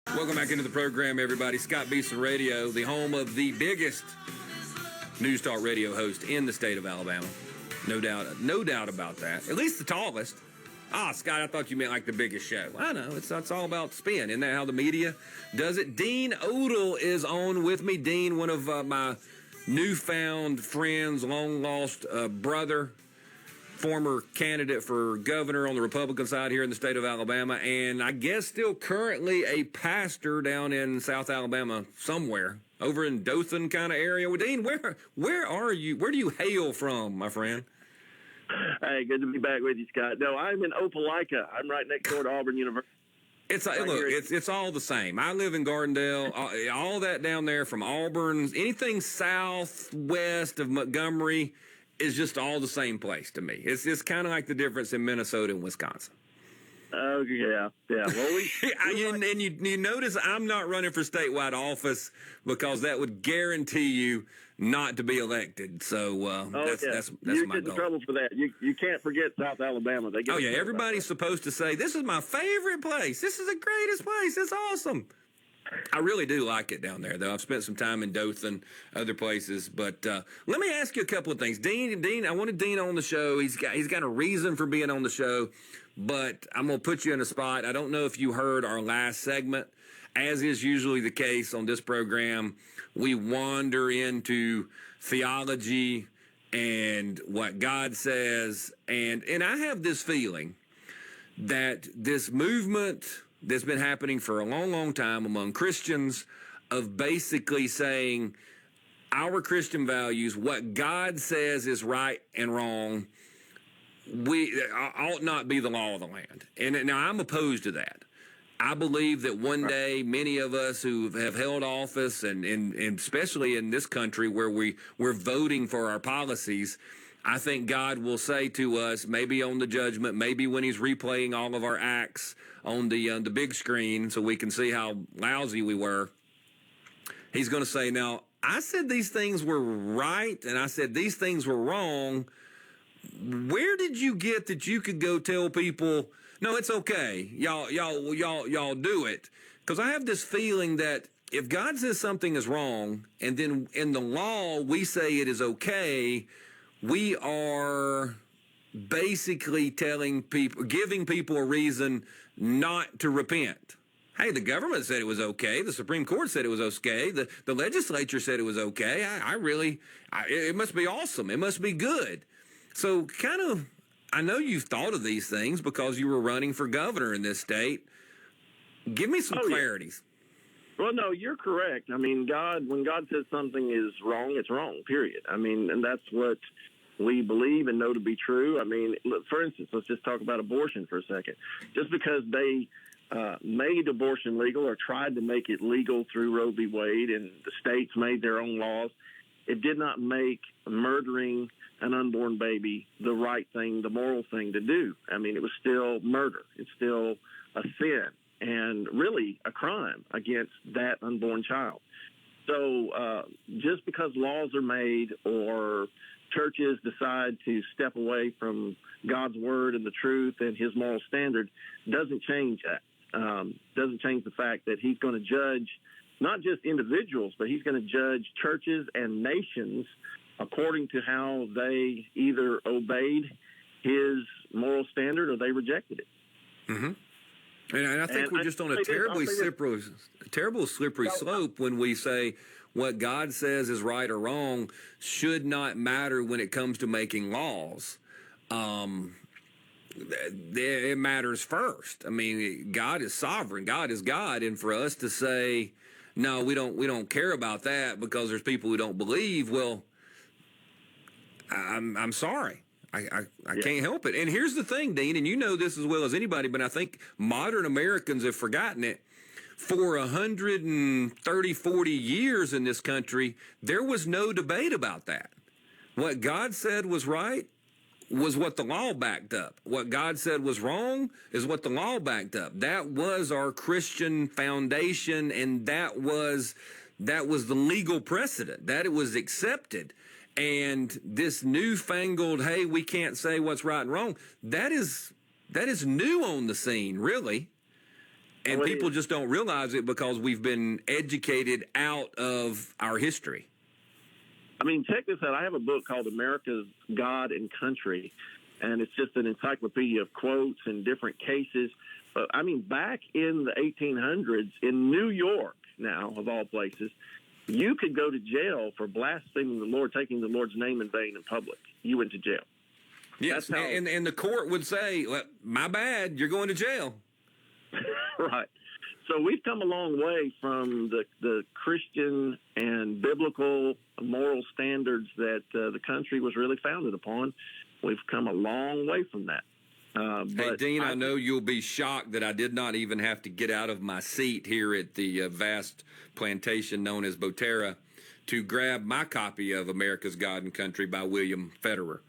Welcome back into the program, everybody. Scott Beeson Radio, the home of the biggest news talk radio host in the state of Alabama. No doubt about that. At least the tallest. Scott, I thought you meant like the biggest show. I know, it's all about spin. Isn't that how the media does it? Dean Odle is on with me. Dean, one of my newfound friends, long-lost brother, former candidate for governor on the Republican side here in the state of Alabama, and I guess still currently a pastor down in South Alabama somewhere, over in Dothan kind of area. Well, Dean, where are you? Where do you hail from, my friend? Hey, good to be back with you, Scott. No, I'm in Opelika. I'm right next door to Auburn University. It's all the same. I live in Gardendale. All that down there from Auburn, anything southwest of Montgomery is just all the same place to me. It's kind of like the difference in Minnesota and Wisconsin. Oh, yeah. Well, and you notice I'm not running for statewide office because that would guarantee you not to be elected. So that's you my get in goal. trouble for that. You can't forget South Alabama. Everybody's supposed to say, this is my favorite place. This is the greatest place. It's awesome. I really do like it down there, though. I've spent some time in Dothan, other places. But let me ask you a couple of things. Dean, I wanted Dean on the show. He's got a reason for being on the show, but I'm going to put you in a spot. I don't know if you heard our last segment. As is usually the case on this program, we wander into theology and what God says. And I have this feeling that this movement that's been happening for a long, long time among Christians of basically saying our Christian values, what God says is right and wrong, ought not be the law of the land. And now I'm opposed to that. I believe that one day many of us who have held office and especially in this country where we're voting for our policies, I think God will say to us, maybe on the judgment, maybe when he's replaying all of our acts on the big screen so we can see how lousy we were, he's going to say, now, I said these things were right and I said these things were wrong. Where did you get that you could go tell people, no, it's okay, y'all do it? Because I have this feeling that if God says something is wrong and then in the law we say it is okay, we are basically telling people, giving people a reason not to repent. Hey, the government said it was okay. The Supreme Court said it was okay. The legislature said it was okay. It must be awesome. It must be good. So I know you've thought of these things because you were running for governor in this state. Give me some clarities. Well, no, you're correct. I mean, when God says something is wrong, it's wrong, period. I mean, and that's what we believe and know to be true. I mean, for instance, let's just talk about abortion for a second. Just because they made abortion legal or tried to make it legal through Roe v. Wade and the states made their own laws, it did not make murdering an unborn baby the right thing, the moral thing to do. I mean, it was still murder. It's still a sin and really a crime against that unborn child. So just because laws are made or churches decide to step away from God's word and the truth and his moral standard doesn't change that. Doesn't change the fact that he's going to judge not just individuals, but he's going to judge churches and nations according to how they either obeyed his moral standard or they rejected it. Mm-hmm. And I think we're just on a terribly slippery slope when we say what God says is right or wrong should not matter when it comes to making laws. It matters first. I mean, God is sovereign. God is God. And for us to say, no, we don't care about that because there's people who don't believe, well, I'm sorry. I can't help it. And here's the thing, Dean, and you know this as well as anybody, but I think modern Americans have forgotten it. For 130, 40 years in this country, there was no debate about that. What God said was right was what the law backed up. What God said was wrong is what the law backed up. That was our Christian foundation, and that was the legal precedent, that it was accepted. And this newfangled, hey, we can't say what's right and wrong, that is new on the scene, really. And people just don't realize it because we've been educated out of our history. I mean, check this out. I have a book called America's God and Country, and it's just an encyclopedia of quotes and different cases. But, I mean, back in the 1800s in New York, now, of all places, you could go to jail for blaspheming the Lord, taking the Lord's name in vain in public. You went to jail. Yes, and the court would say, well, my bad, you're going to jail. Right. So we've come a long way from the Christian and biblical moral standards that the country was really founded upon. We've come a long way from that. Hey, Dean, I know you'll be shocked that I did not even have to get out of my seat here at the vast plantation known as Botera to grab my copy of America's God and Country by William Federer.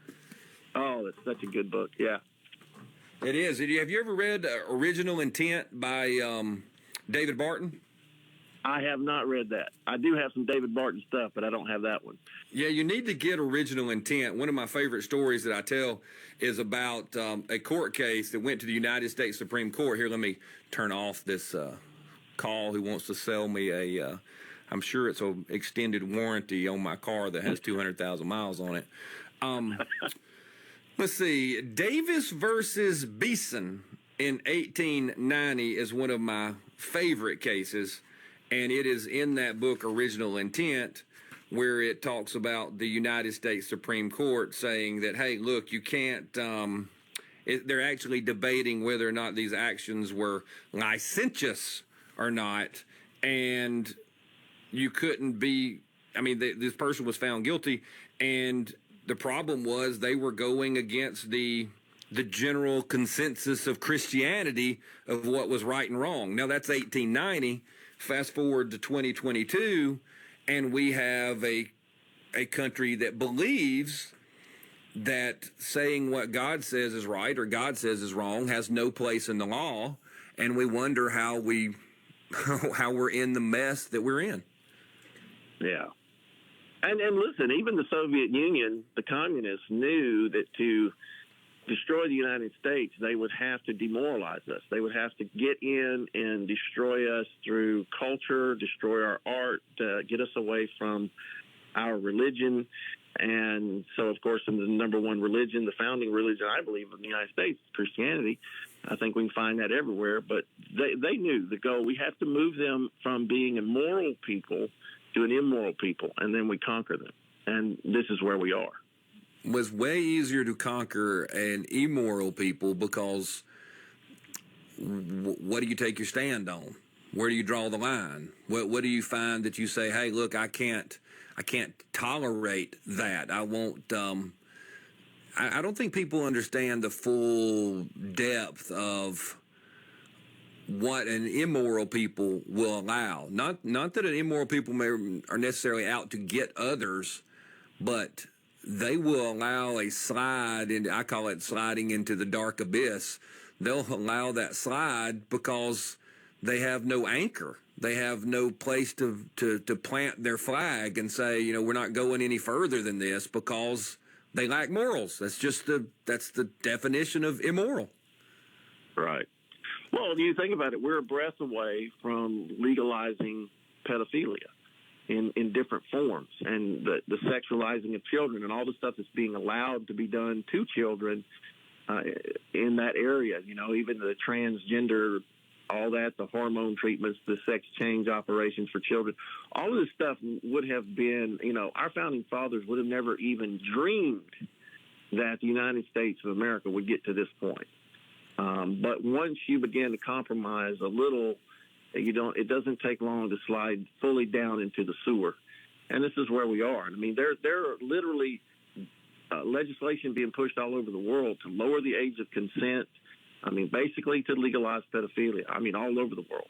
Oh, that's such a good book. Yeah. It is. Have you ever read Original Intent by David Barton? I have not read that. I do have some David Barton stuff, but I don't have that one. Yeah, you need to get Original Intent. One of my favorite stories that I tell is about a court case that went to the United States Supreme Court. Here, let me turn off this call who wants to sell me I'm sure it's an extended warranty on my car that has 200,000 miles on it. Let's see. Davis versus Beeson in 1890 is one of my favorite cases, and it is in that book, Original Intent, where it talks about the United States Supreme Court saying that, hey, look, you can't, they're actually debating whether or not these actions were licentious or not, and you couldn't be, this person was found guilty, and the problem was they were going against the general consensus of Christianity of what was right and wrong. Now, that's 1890. Fast forward to 2022, and we have a country that believes that saying what God says is right or God says is wrong has no place in the law, and we wonder how we're in the mess that we're in. Yeah. And listen, even the Soviet Union, the communists, knew that to destroy the United States, they would have to demoralize us. They would have to get in and destroy us through culture, destroy our art, get us away from our religion. And so, of course, in the number one religion, the founding religion, I believe, of the United States, Christianity, I think we can find that everywhere. But they knew the goal. We have to move them from being a moral people to an immoral people, and then we conquer them. And this is where we are. It was way easier to conquer an immoral people because what do you take your stand on? Where do you draw the line? What do you find that you say, hey, look, I can't tolerate that. I won't. I don't think people understand the full depth of what an immoral people will allow. Not that an immoral people are necessarily out to get others, but they will allow a slide, and I call it sliding into the dark abyss. They'll allow that slide because they have no anchor. They have no place to plant their flag and say, we're not going any further than this because they lack morals. That's the definition of immoral. Right. Well, you think about it, we're a breath away from legalizing pedophilia in different forms, and the sexualizing of children and all the stuff that's being allowed to be done to children in that area, even the transgender, all that, the hormone treatments, the sex change operations for children, all of this stuff would have been, our founding fathers would have never even dreamed that the United States of America would get to this point. But once you begin to compromise a little, it doesn't take long to slide fully down into the sewer. And this is where we are. I mean, there are literally legislation being pushed all over the world to lower the age of consent. I mean, basically to legalize pedophilia. I mean, all over the world.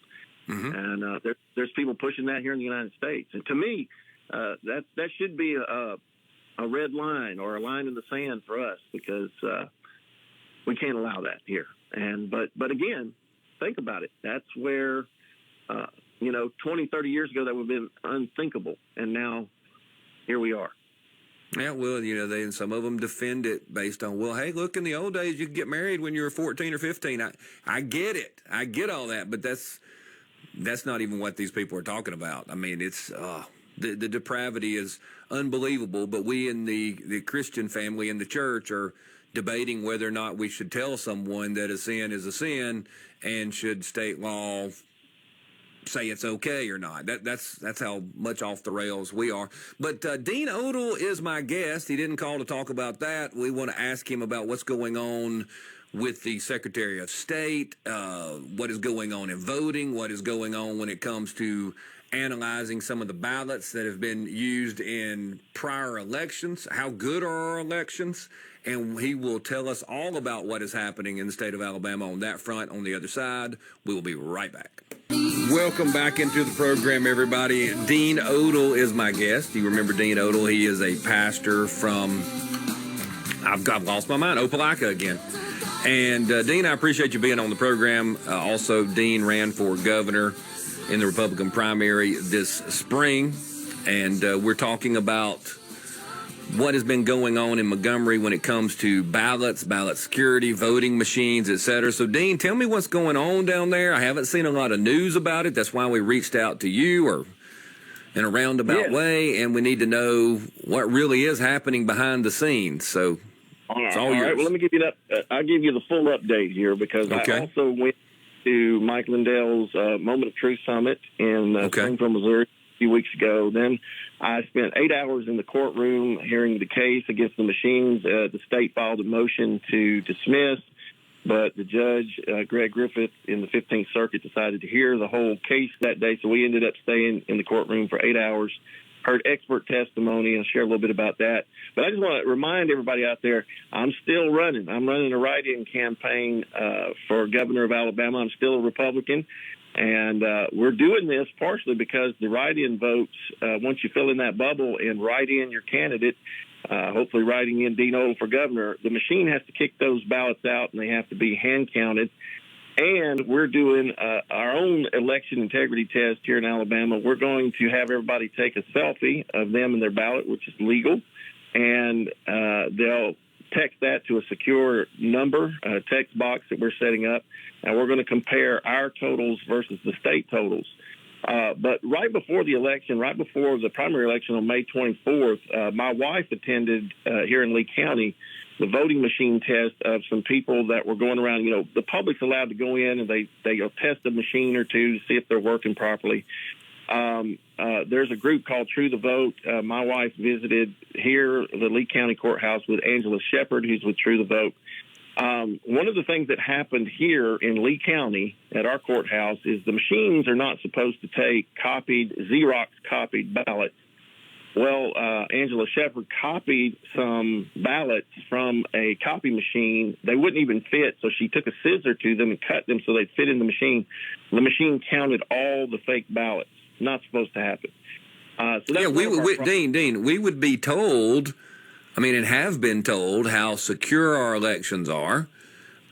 Mm-hmm. And there's people pushing that here in the United States. And to me, that should be a red line or a line in the sand for us, because we can't allow that here. And but again, think about it. That's where 20, 30 years ago that would have been unthinkable, and now here we are. Yeah, well, and some of them defend it based on, well, hey, look, in the old days, you could get married when you were 14 or 15. I get it. I get all that, but that's not even what these people are talking about. I mean, it's the depravity is unbelievable, but we in the Christian family in the church are debating whether or not we should tell someone that a sin is a sin and should state law say it's okay or not. That's how much off the rails we are. But Dean Odle is my guest. He didn't call to talk about that. We want to ask him about what's going on with the Secretary of State, what is going on in voting, what is going on when it comes to analyzing some of the ballots that have been used in prior elections. How good are our elections? And he will tell us all about what is happening in the state of Alabama on that front. On the other side, we will be right back. Welcome back into the program, everybody. Dean Odle is my guest. You remember Dean Odle? He is a pastor from, I've lost my mind, Opelika again. And Dean, I appreciate you being on the program. Also, Dean ran for governor in the Republican primary this spring. And we're talking about what has been going on in Montgomery when it comes to ballots, ballot security, voting machines, et cetera. So, Dean, tell me what's going on down there. I haven't seen a lot of news about it. That's why we reached out to you, or in a roundabout way, and we need to know what really is happening behind the scenes. So, it's all yours. Right. Well, let me give you that. I'll give you the full update here, because I also went to Mike Lindell's Moment of Truth Summit in Springfield, Missouri, a few weeks ago. Then I spent 8 hours in the courtroom hearing the case against the machines. The state filed a motion to dismiss, but the judge, Greg Griffith, in the 15th Circuit decided to hear the whole case that day. So we ended up staying in the courtroom for 8 hours, heard expert testimony, and share a little bit about that. But I just want to remind everybody out there, I'm still running. I'm running a write-in campaign for governor of Alabama. I'm still a Republican. And we're doing this partially because the write-in votes, once you fill in that bubble and write in your candidate, hopefully writing in Dean Odle for governor, the machine has to kick those ballots out and they have to be hand-counted. And we're doing our own election integrity test here in Alabama. We're going to have everybody take a selfie of them and their ballot, which is legal, and they'll text that to a secure number, a text box that we're setting up, and we're going to compare our totals versus the state totals. But right before the election, right before the primary election on May 24th, my wife attended here in Lee County the voting machine test of some people that were going around. The public's allowed to go in and they'll test a machine or two to see if they're working properly. There's a group called True the Vote. My wife visited here, the Lee County Courthouse, with Angela Shepard, who's with True the Vote. One of the things that happened here in Lee County at our courthouse is the machines are not supposed to take Xerox copied ballots. Well, Angela Shepard copied some ballots from a copy machine. They wouldn't even fit, so she took a scissor to them and cut them so they'd fit in the machine. The machine counted all the fake ballots. Not supposed to happen. Dean, we would be told, and have been told, how secure our elections are.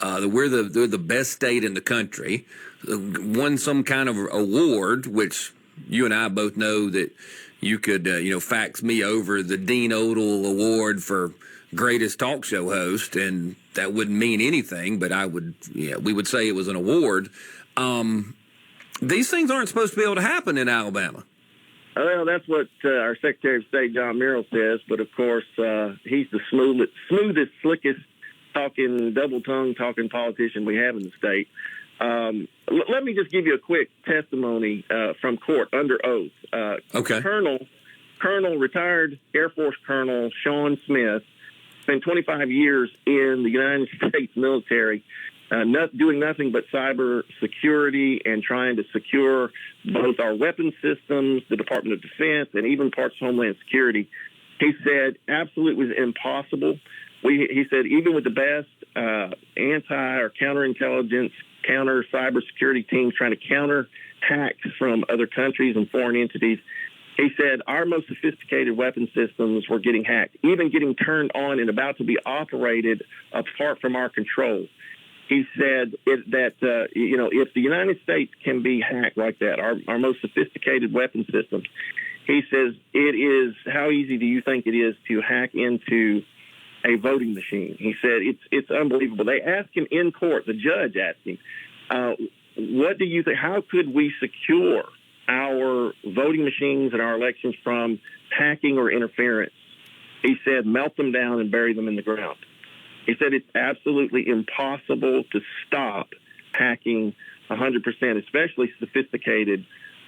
That we're the best state in the country. Won some kind of award, which you and I both know that you could, fax me over the Dean Odle Award for greatest talk show host, and that wouldn't mean anything, but we would say it was an award. These things aren't supposed to be able to happen in Alabama. Well, that's what our Secretary of State, John Merrill, says. But, of course, he's the smoothest, slickest double-tongued talking politician we have in the state. Let me just give you a quick testimony from court under oath. Retired Air Force Colonel Sean Smith spent 25 years in the United States military, doing nothing but cyber security and trying to secure both our weapon systems, the Department of Defense, and even parts of Homeland Security. He said absolutely was impossible. He said even with the best anti or counterintelligence, counter cybersecurity teams trying to counter hacks from other countries and foreign entities, he said our most sophisticated weapon systems were getting hacked, even getting turned on and about to be operated apart from our control. He said that if the United States can be hacked like that, our most sophisticated weapon systems, He says, how easy do you think it is to hack into a voting machine? He said, it's unbelievable. They asked him in court, the judge asked him, what do you think, how could we secure our voting machines and our elections from hacking or interference? He said, melt them down and bury them in the ground. He said, it's absolutely impossible to stop hacking 100%, especially sophisticated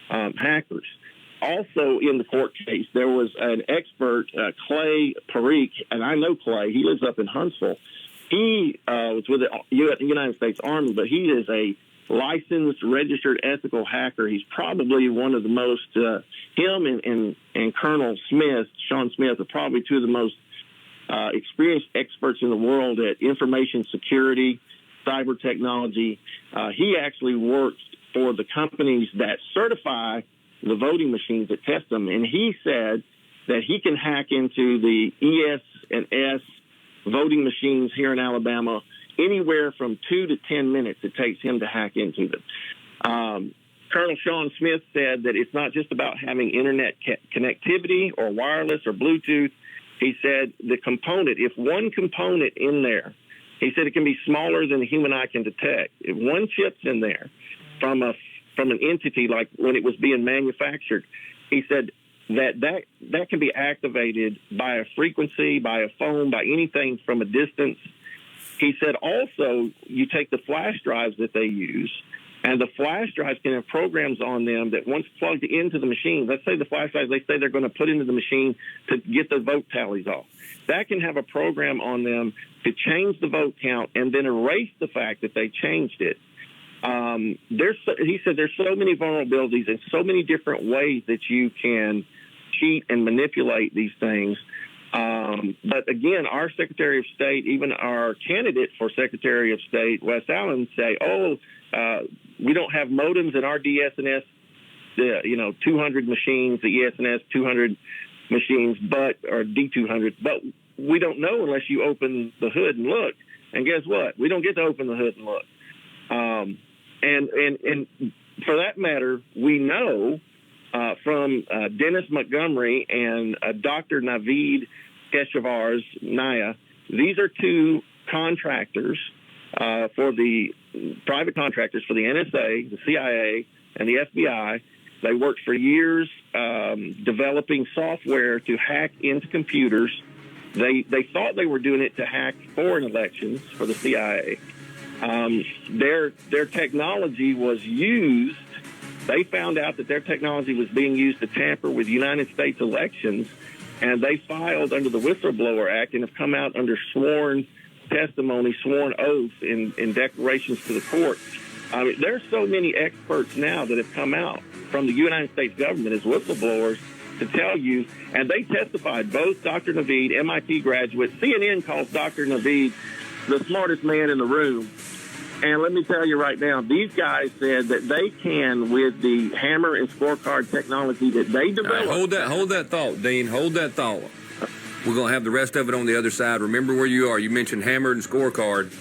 hackers. Also in the court case, there was an expert, Clay Parikh, and I know Clay. He lives up in Huntsville. He was with the United States Army, but he is a licensed, registered, ethical hacker. He's probably one of the most, him and Colonel Smith, Sean Smith, are probably two of the most experienced experts in the world at information security, cyber technology. He actually works for the companies that certify the voting machines that test them, and he said that he can hack into the ES and S voting machines here in Alabama anywhere from 2 to 10 minutes it takes him to hack into them. Colonel Sean Smith said that it's not just about having internet connectivity or wireless or Bluetooth. He said the component, if one component in there, he said it can be smaller than the human eye can detect. If one chip's in there from an entity, like when it was being manufactured, he said that can be activated by a frequency, by a phone, by anything from a distance. He said also you take the flash drives that they use, and the flash drives can have programs on them that once plugged into the machine, let's say the flash drives they say they're going to put into the machine to get the vote tallies off. That can have a program on them to change the vote count and then erase the fact that they changed it. He said there's so many vulnerabilities and so many different ways that you can cheat and manipulate these things. But again, our Secretary of State, even our candidate for Secretary of State, Wes Allen, say, we don't have modems in our DS&S, 200 machines, the ES&S 200 machines, or D200, but we don't know unless you open the hood and look. And guess what? We don't get to open the hood and look. And for that matter, we know from Dennis Montgomery and Dr. Naveed Keshavarz, Naya, these are two contractors for the private contractors for the NSA, the CIA, and the FBI. They worked for years developing software to hack into computers. They thought they were doing it to hack foreign elections for the CIA. Their technology was used. They found out that their technology was being used to tamper with United States elections, and they filed under the Whistleblower Act and have come out under sworn testimony, sworn oath in declarations to the court. I mean, there's so many experts now that have come out from the United States government as whistleblowers to tell you, and they testified, both Dr. Naveed, MIT graduate. CNN calls Dr. Naveed the smartest man in the room. And let me tell you right now, these guys said that they can, with the hammer and scorecard technology that they developed. Hold that thought, Dean. Hold that thought. We're going to have the rest of it on the other side. Remember where you are. You mentioned hammer and scorecard.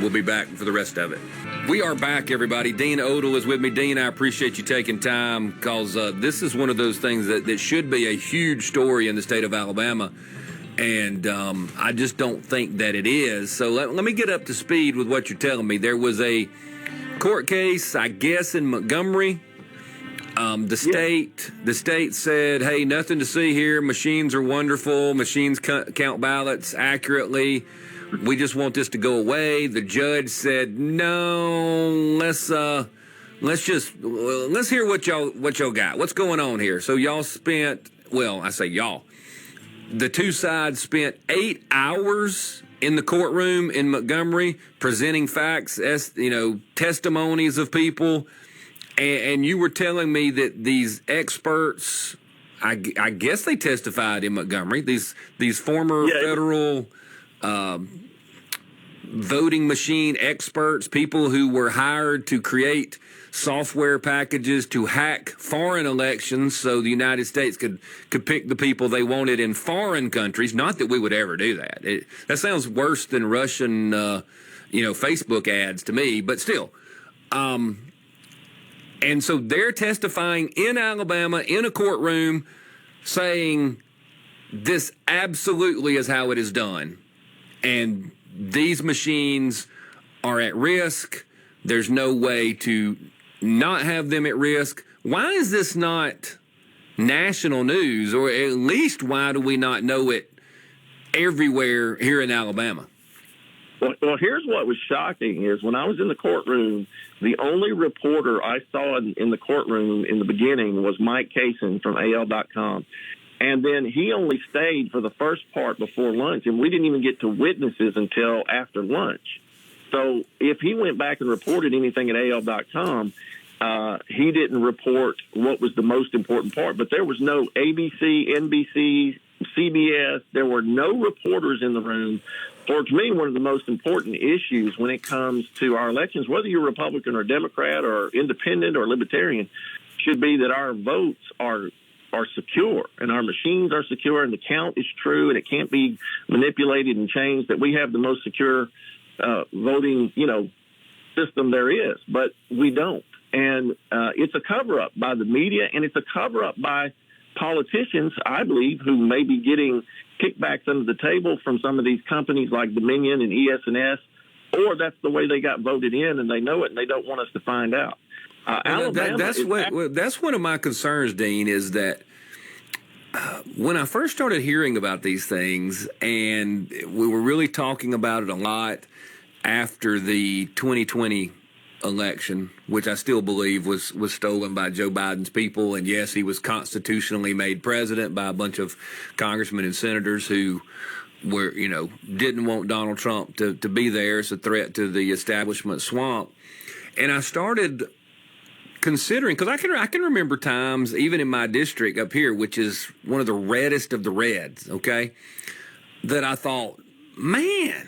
We'll be back for the rest of it. We are back, everybody. Dean Odle is with me. Dean, I appreciate you taking time because this is one of those things that should be a huge story in the state of Alabama. And I just don't think that it is. So let me get up to speed with what you're telling me. There was a court case, I guess, in Montgomery. The state said, hey, nothing to see here. Machines are wonderful. Machines count ballots accurately. We just want this to go away. The judge said, no, let's hear what y'all got. What's going on here? So y'all spent, well, I say y'all. The two sides spent 8 hours in the courtroom in Montgomery presenting facts, testimonies of people. And you were telling me that these experts, I guess they testified in Montgomery, these former federal voting machine experts, people who were hired to create software packages to hack foreign elections so the United States could pick the people they wanted in foreign countries. Not that we would ever do that. That sounds worse than Russian, Facebook ads to me, but still. And so they're testifying in Alabama in a courtroom saying this absolutely is how it is done. And these machines are at risk. There's no way to not have them at risk. Why is this not national news, or at least why do we not know it everywhere here in Alabama? Well, here's what was shocking is when I was in the courtroom, the only reporter I saw in the courtroom in the beginning was Mike Kaysen from AL.com. And then he only stayed for the first part before lunch, and we didn't even get to witnesses until after lunch. So if he went back and reported anything at AL.com, he didn't report what was the most important part. But there was no ABC, NBC, CBS. There were no reporters in the room. For to me, one of the most important issues when it comes to our elections, whether you're Republican or Democrat or independent or libertarian, should be that our votes are secure and our machines are secure and the count is true and it can't be manipulated and changed, that we have the most secure voting, system there is. But we don't. And it's a cover-up by the media, and it's a cover-up by politicians, I believe, who may be getting kickbacks under the table from some of these companies like Dominion and ES&S, or that's the way they got voted in and they know it and they don't want us to find out. That's one of my concerns, Dean, is that when I first started hearing about these things, and we were really talking about it a lot after the 2020 election, which I still believe was stolen by Joe Biden's people. And yes, he was constitutionally made president by a bunch of congressmen and senators who were, didn't want Donald Trump to be there as a threat to the establishment swamp. And I started considering, because I can remember times, even in my district up here, which is one of the reddest of the reds, okay, that I thought, man,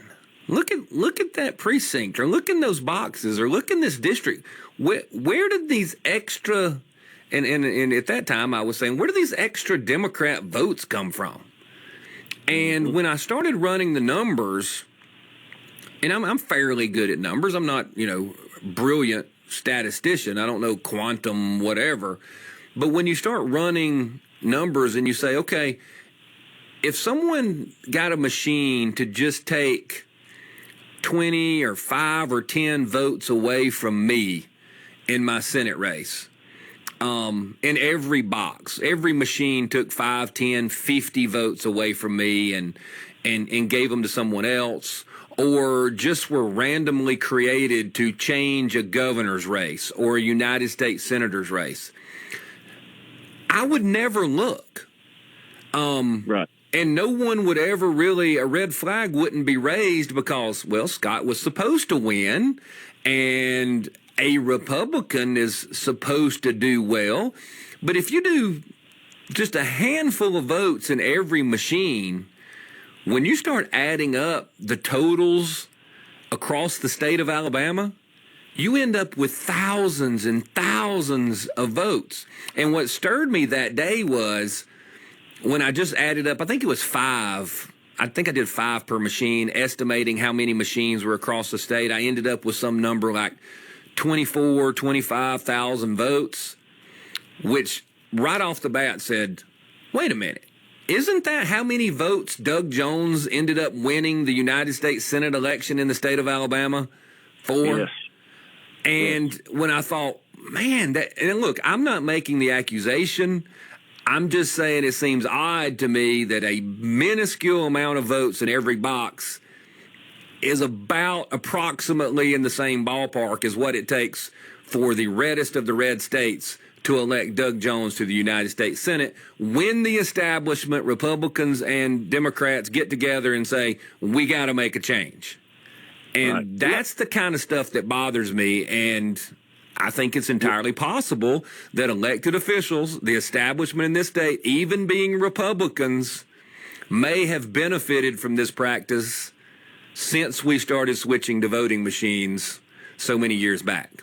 look at that precinct, or look in those boxes, or look in this district. Where did these extra, and at that time I was saying, where do these extra Democrat votes come from? And when I started running the numbers, and I'm fairly good at numbers, I'm not, brilliant statistician, I don't know quantum whatever, but when you start running numbers and you say, okay, if someone got a machine to just take 20 or 5 or 10 votes away from me in my Senate race, in every box, every machine took 5, 10, 50 votes away from me and gave them to someone else, or just were randomly created to change a governor's race or a United States senator's race, I would never look. Right. And no one would ever really, a red flag wouldn't be raised because, well, Scott was supposed to win and a Republican is supposed to do well. But if you do just a handful of votes in every machine, when you start adding up the totals across the state of Alabama, you end up with thousands and thousands of votes. And what stirred me that day was when I just added up, I think it was 5. I think I did 5 per machine, estimating how many machines were across the state. I ended up with some number like 24, 25,000 votes, which right off the bat said, wait a minute. Isn't that how many votes Doug Jones ended up winning the United States Senate election in the state of Alabama for? Yes. And when I thought, man, and look, I'm not making the accusation. I'm just saying it seems odd to me that a minuscule amount of votes in every box is about approximately in the same ballpark as what it takes for the reddest of the red states to elect Doug Jones to the United States Senate, when the establishment, Republicans and Democrats, get together and say, we got to make a change. And right. That's the kind of stuff that bothers me. And I think it's entirely possible that elected officials, the establishment in this state, even being Republicans, may have benefited from this practice since we started switching to voting machines so many years back.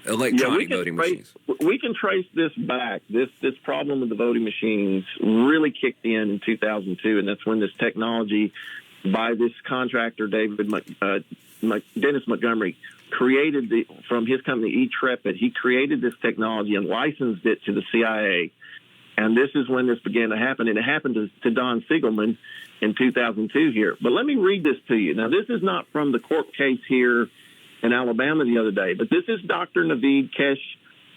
Electronic voting machines. We can trace this back. This problem with the voting machines really kicked in 2002, and that's when this technology by this contractor, Dennis Montgomery, created from his company E-Trepid, he created this technology and licensed it to the CIA. And this is when this began to happen. And it happened to Don Siegelman in 2002 here. But let me read this to you. Now, this is not from the court case here in Alabama the other day, but this is Dr. Naveed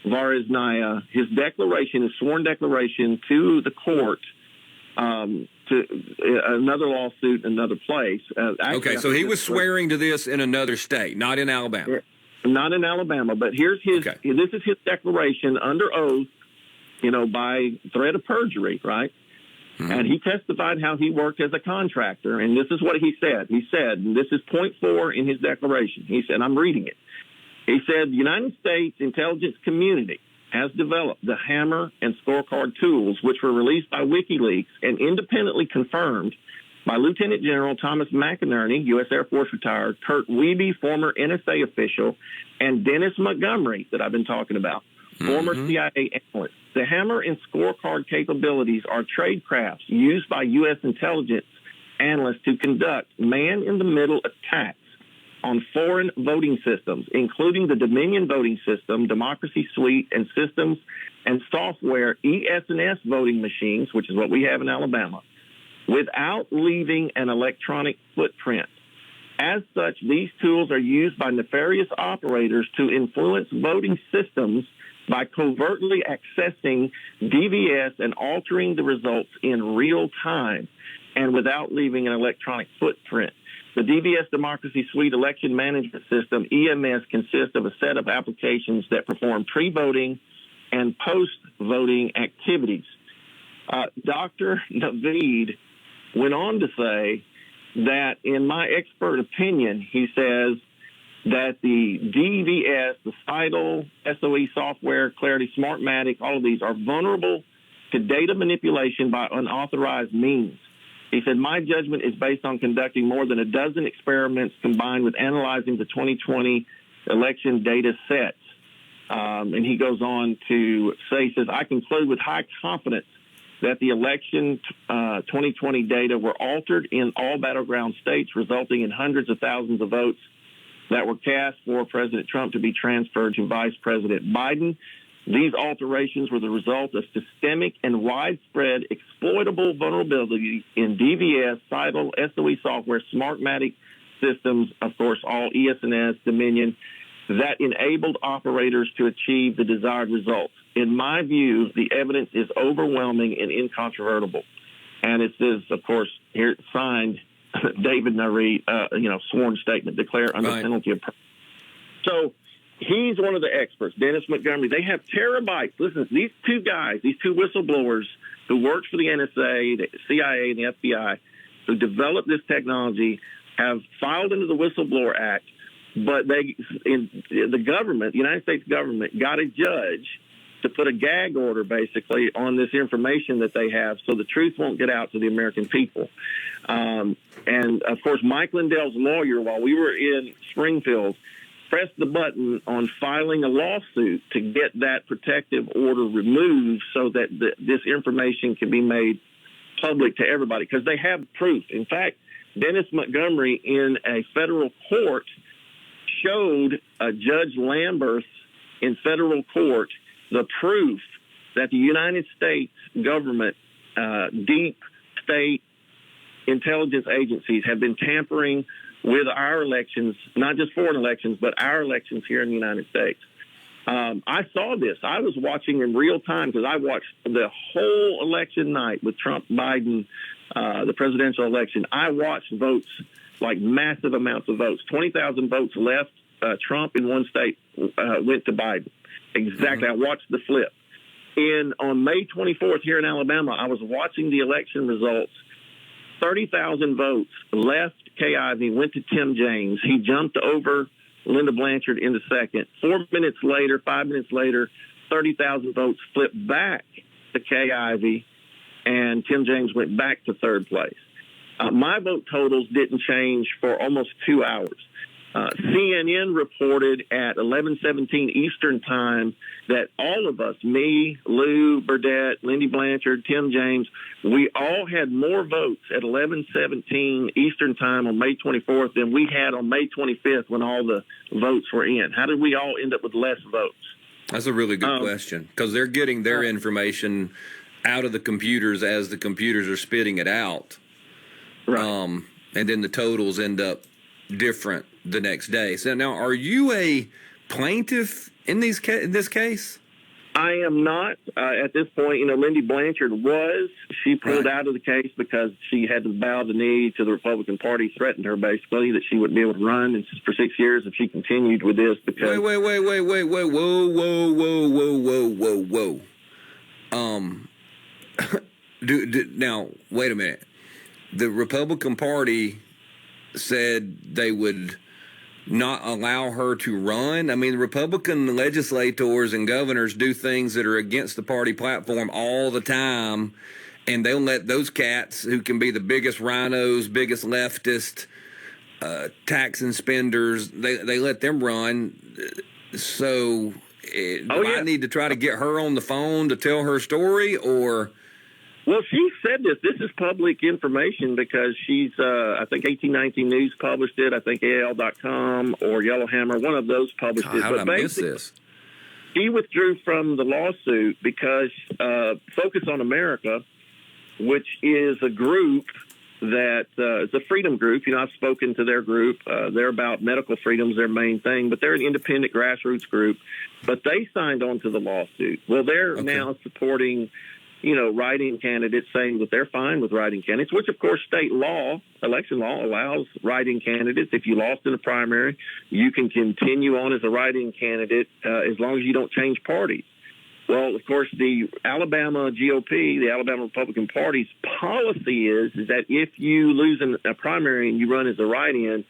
Keshvarisnaya, his declaration, his sworn declaration to the court, to another lawsuit, another place. Okay, so he was swearing to this in another state, not in Alabama. Not in Alabama, but here's his. Okay. This is his declaration under oath, by threat of perjury, right? Mm-hmm. And he testified how he worked as a contractor, and this is what he said. He said, and this is point 4 in his declaration. He said, I'm reading it. He said, the United States intelligence community has developed the Hammer and Scorecard tools, which were released by WikiLeaks and independently confirmed by Lieutenant General Thomas McInerney, U.S. Air Force retired, Kurt Wiebe, former NSA official, and Dennis Montgomery that I've been talking about, former CIA analyst. The Hammer and Scorecard capabilities are tradecrafts used by U.S. intelligence analysts to conduct man-in-the-middle attacks on foreign voting systems, including the Dominion voting system, Democracy Suite, and systems and software ES&S voting machines, which is what we have in Alabama, without leaving an electronic footprint. As such, these tools are used by nefarious operators to influence voting systems by covertly accessing DVS and altering the results in real time and without leaving an electronic footprint. The DVS Democracy Suite election management system, EMS, consists of a set of applications that perform pre-voting and post-voting activities. Dr. Naveed went on to say that, in my expert opinion, he says that the DVS, the CITL, SOE software, Clarity, Smartmatic, all of these are vulnerable to data manipulation by unauthorized means. He said, my judgment is based on conducting more than a dozen experiments combined with analyzing the 2020 election data sets. And he goes on to say, he says, I conclude with high confidence that the election 2020 data were altered in all battleground states, resulting in hundreds of thousands of votes that were cast for President Trump to be transferred to Vice President Biden. These alterations were the result of systemic and widespread exploitable vulnerabilities in DVS, CITL, SOE software, Smartmatic systems, of course, all ES&S, Dominion, that enabled operators to achieve the desired results. In my view, the evidence is overwhelming and incontrovertible. And it says, of course, here signed David Naveed, sworn statement, declare under penalty of perjury. So he's one of the experts, Dennis Montgomery. They have terabytes. Listen, these two guys, these two whistleblowers who worked for the NSA, the CIA, and the FBI, who developed this technology, have filed into the Whistleblower Act, but the government, the United States government, got a judge to put a gag order, basically, on this information that they have so the truth won't get out to the American people. And, of course, Mike Lindell's lawyer, while we were in Springfield, pressed the button on filing a lawsuit to get that protective order removed so that this information can be made public to everybody, because they have proof. In fact, Dennis Montgomery in a federal court showed Judge Lamberth in federal court the proof that the United States government, deep state intelligence agencies have been tampering with our elections, not just foreign elections, but our elections here in the United States. I saw this. I was watching in real time because I watched the whole election night with Trump, Biden, the presidential election. I watched votes, like massive amounts of votes. 20,000 votes left Trump in one state, went to Biden. Exactly. I watched the flip. On May 24th here in Alabama, I was watching the election results. 30,000 votes left Kay Ivey, went to Tim James. He jumped over Linda Blanchard in the second. 5 minutes later, 30,000 votes flipped back to Kay Ivey, and Tim James went back to third place. My vote totals didn't change for almost 2 hours. CNN reported at 11:17 Eastern Time that all of us, me, Lou Burdett, Lindy Blanchard, Tim James, we all had more votes at 11:17 Eastern Time on May 24th than we had on May 25th when all the votes were in. How did we all end up with less votes? That's a really good question, because they're getting their information out of the computers as the computers are spitting it out. Right. And then the totals end up different the next day. So now, are you a plaintiff in this case? I am not at this point. You know, Lindy Blanchard was. She pulled out of the case because she had to bow the knee to the Republican Party, threatened her basically that she wouldn't be able to run for 6 years if she continued with this. Because wait, whoa. Now, wait a minute. The Republican Party said they would not allow her to run. I mean, the Republican legislators and governors do things that are against the party platform all the time, and they'll let those cats who can be the biggest rhinos, biggest leftist, tax and spenders, they let them run. So I need to try to get her on the phone to tell her story, or... Well, she said this. This is public information because she's, I think 1819 News published it. I think AL.com or Yellowhammer, one of those published it. How did I miss this? She withdrew from the lawsuit because Focus on America, which is a group that is a freedom group. You know, I've spoken to their group. They're about medical freedoms, their main thing, but they're an independent grassroots group. But they signed on to the lawsuit. Well, they're now supporting, you know, write-in candidates, saying that they're fine with write-in candidates, which, of course, state law, election law, allows write-in candidates. If you lost in a primary, you can continue on as a write-in candidate as long as you don't change parties. Well, of course, the Alabama GOP, the Alabama Republican Party's policy is that if you lose in a primary and you run as a write-in,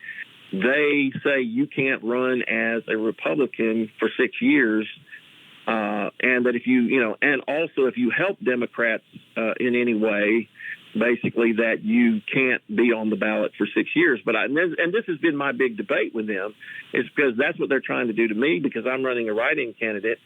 they say you can't run as a Republican for 6 years. And that if and also if you help Democrats in any way, basically that you can't be on the ballot for 6 years. But and this has been my big debate with them, is because that's what they're trying to do to me, because I'm running a write-in candidate.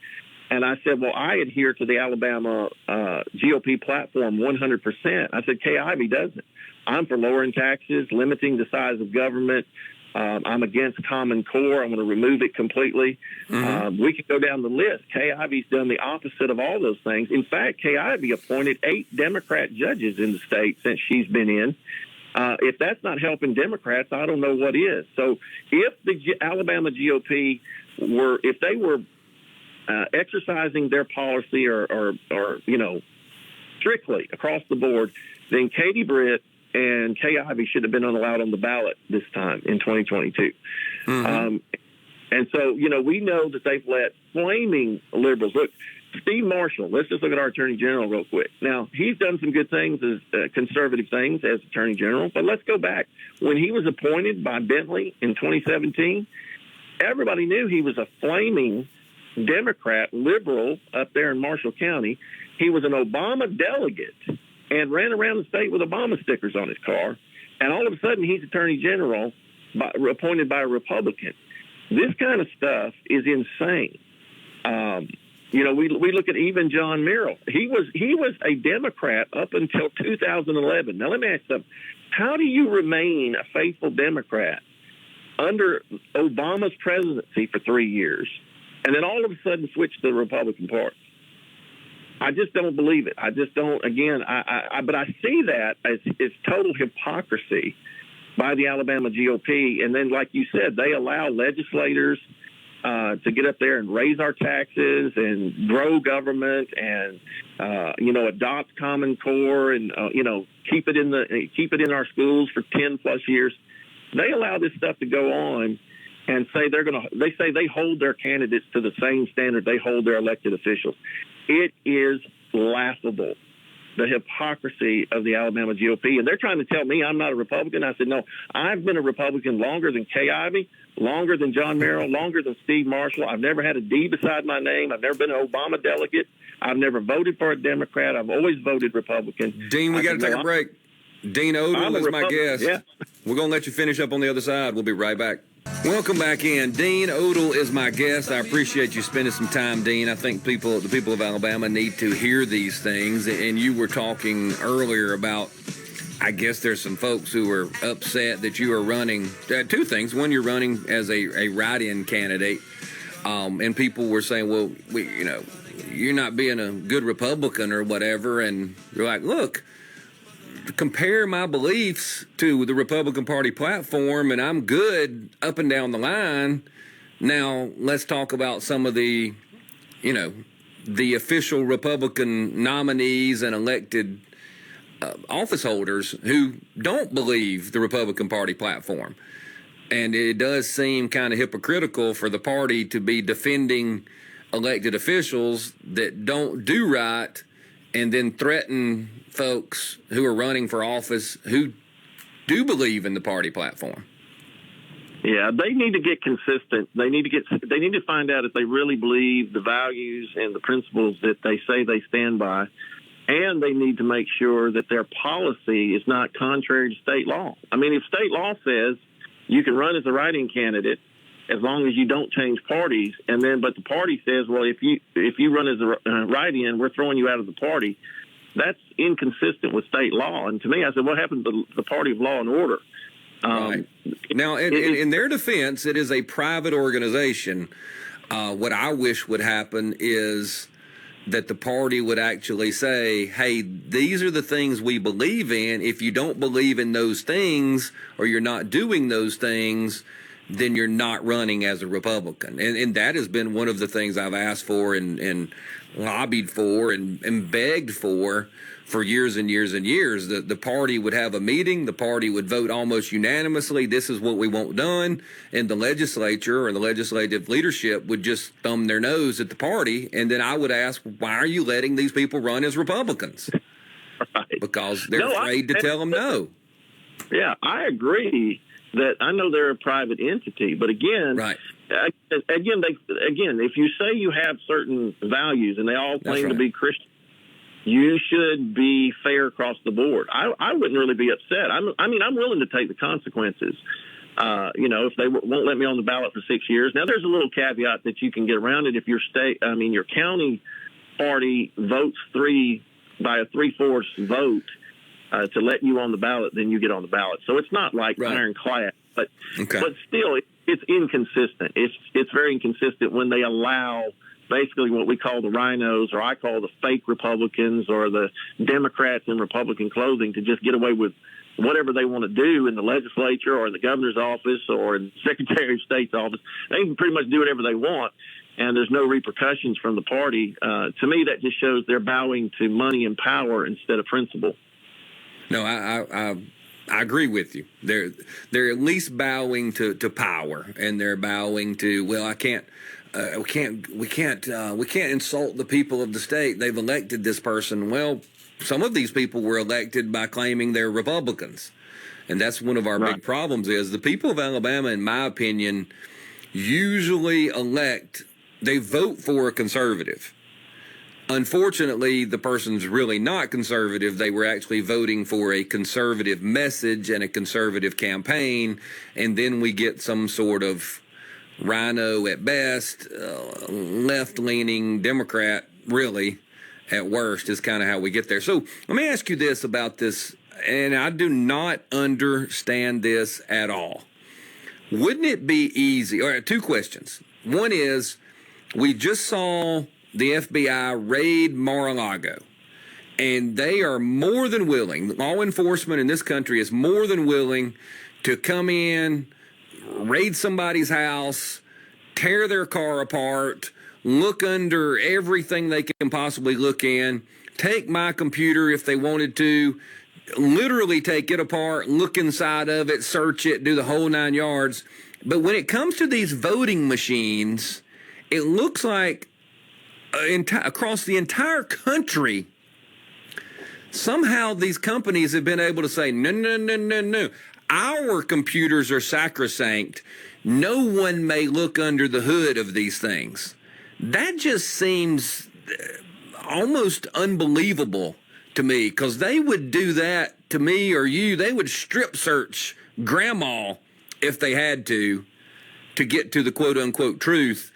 And I said, well, I adhere to the Alabama GOP platform 100%. I said, Kay Ivey doesn't. I'm for lowering taxes, limiting the size of government. I'm against Common Core. I'm going to remove it completely. Mm-hmm. We could go down the list. Kay Ivey's done the opposite of all those things. In fact, Kay Ivey appointed 8 Democrat judges in the state since she's been in. If that's not helping Democrats, I don't know what is. So if the Alabama GOP were exercising their policy or strictly across the board, then Katie Britt and Kay Ivey should have been allowed on the ballot this time in 2022. Mm-hmm. And so, we know that they've let flaming liberals. Look, Steve Marshall, let's just look at our Attorney General real quick. Now, he's done some good things, as conservative things as Attorney General, but let's go back. When he was appointed by Bentley in 2017, everybody knew he was a flaming Democrat, liberal up there in Marshall County. He was an Obama delegate and ran around the state with Obama stickers on his car. And all of a sudden, he's Attorney General appointed by a Republican. This kind of stuff is insane. We look at even John Merrill. He was a Democrat up until 2011. Now, let me ask you something. How do you remain a faithful Democrat under Obama's presidency for 3 years and then all of a sudden switch to the Republican Party? I just don't believe it. I just don't. Again, but I see that as total hypocrisy by the Alabama GOP. And then, like you said, they allow legislators to get up there and raise our taxes and grow government and adopt Common Core and keep it in our schools for 10 plus years. They allow this stuff to go on and say they say they hold their candidates to the same standard they hold their elected officials. It is laughable, the hypocrisy of the Alabama GOP. And they're trying to tell me I'm not a Republican. I said, no, I've been a Republican longer than Kay Ivey, longer than John Merrill, longer than Steve Marshall. I've never had a D beside my name. I've never been an Obama delegate. I've never voted for a Democrat. I've always voted Republican. Dean, we got to take a break. Dean Odle is my guest. Yeah. We're going to let you finish up on the other side. We'll be right back. Welcome back in. Dean Odle is my guest. I appreciate you spending some time, Dean. I think the people of Alabama need to hear these things. And you were talking earlier about, I guess there's some folks who are upset that you are running. Two things. One, you're running as a write-in candidate. And people were saying, well, you're not being a good Republican or whatever. And you're like, look, compare my beliefs to the Republican Party platform, and I'm good up and down the line. Now, let's talk about some of the official Republican nominees and elected office holders who don't believe the Republican Party platform. And it does seem kind of hypocritical for the party to be defending elected officials that don't do right and then threaten folks who are running for office who do believe in the party platform. Yeah, they need to get consistent. They need to find out if they really believe the values and the principles that they say they stand by, and they need to make sure that their policy is not contrary to state law. I mean, if state law says you can run as a write-in candidate as long as you don't change parties, but the party says, well, if you run as a write-in, we're throwing you out of the party. That's inconsistent with state law. And to me, I said, what happened to the party of law and order? Right. Now, in their defense, it is a private organization. What I wish would happen is that the party would actually say, hey, these are the things we believe in. If you don't believe in those things or you're not doing those things, then you're not running as a Republican. And that has been one of the things I've asked for and lobbied for and begged for years and years and years. The party would have a meeting. The party would vote almost unanimously. This is what we want done. And the legislature or the legislative leadership would just thumb their nose at the party. And then I would ask, why are you letting these people run as Republicans? Right. Because they're afraid to tell them no. Yeah, I agree that I know they're a private entity, but again, right. Again, if you say you have certain values and they all claim to be Christian, you should be fair across the board. I wouldn't really be upset. I'm willing to take the consequences. If they won't let me on the ballot for 6 years. Now, there's a little caveat that you can get around it if your county party votes by a 3/4 vote to let you on the ballot, then you get on the ballot. So it's not like ironclad, but still, it's inconsistent. It's very inconsistent when they allow basically what we call the rhinos, or I call the fake Republicans, or the Democrats in Republican clothing, to just get away with whatever they want to do in the legislature or in the governor's office or in the Secretary of State's office. They can pretty much do whatever they want, and there's no repercussions from the party. To me, that just shows they're bowing to money and power instead of principle. No, I agree with you. They're at least bowing to power, and they're bowing to, well, we can't insult the people of the state. They've elected this person. Well, some of these people were elected by claiming they're Republicans, and that's one of our big problems. Is the people of Alabama, in my opinion, usually they vote for a conservative. Unfortunately, the person's really not conservative. They were actually voting for a conservative message and a conservative campaign, and then we get some sort of rhino at best, left-leaning Democrat, really, at worst, is kind of how we get there. So let me ask you this about this, and I do not understand this at all. Wouldn't it be easy? All right, two questions. One is, we just saw the FBI raid Mar-a-Lago, and they are more than willing, law enforcement in this country is more than willing to come in, raid somebody's house, tear their car apart, look under everything they can possibly look in, take my computer if they wanted to, literally take it apart, look inside of it, search it, do the whole 9 yards. But when it comes to these voting machines, it looks like across the entire country, somehow these companies have been able to say, no. Our computers are sacrosanct. No one may look under the hood of these things. That just seems almost unbelievable to me, because they would do that to me or you. They would strip search grandma if they had to, to get to the quote unquote truth.